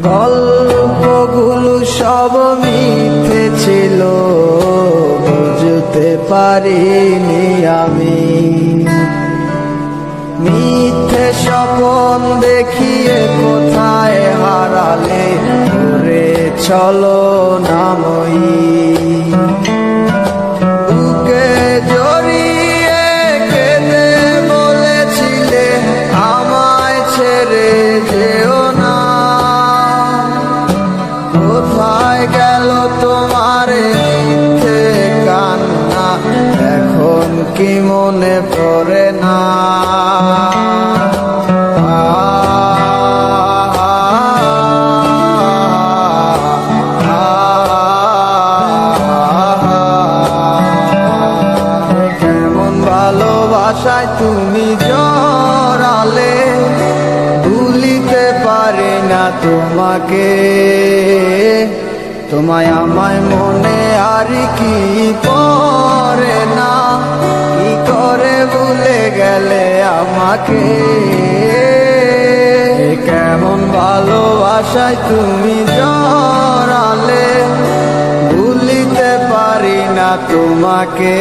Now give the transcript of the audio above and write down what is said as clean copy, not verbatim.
গল্পগুলো সব মিথ্যে ছিল, বুঝতে পারিনি আমি। মিথ্যে স্বপ্ন দেখিয়ে কোথায় হারালে ঘুরে চলো নামই। বুকে জড়িয়ে কেঁদে বলেছিলে আমায় ছেড়ে যেও না। কোথায় গেল তোমার মিথ্যে কান্না, এখন কি মনে পড়ে না? কেমন ভালোবাসায় তুমি জড়ালে, ভুলিতে পারি না তোমাকে। তোমায় আমায় মনে আর কি পড়ে না, কি করে ভুলে গেলে আমাকে। কেমন ভালোবাসায় তুমি জড়ালে, ভুলিতে পারি না তোমাকে।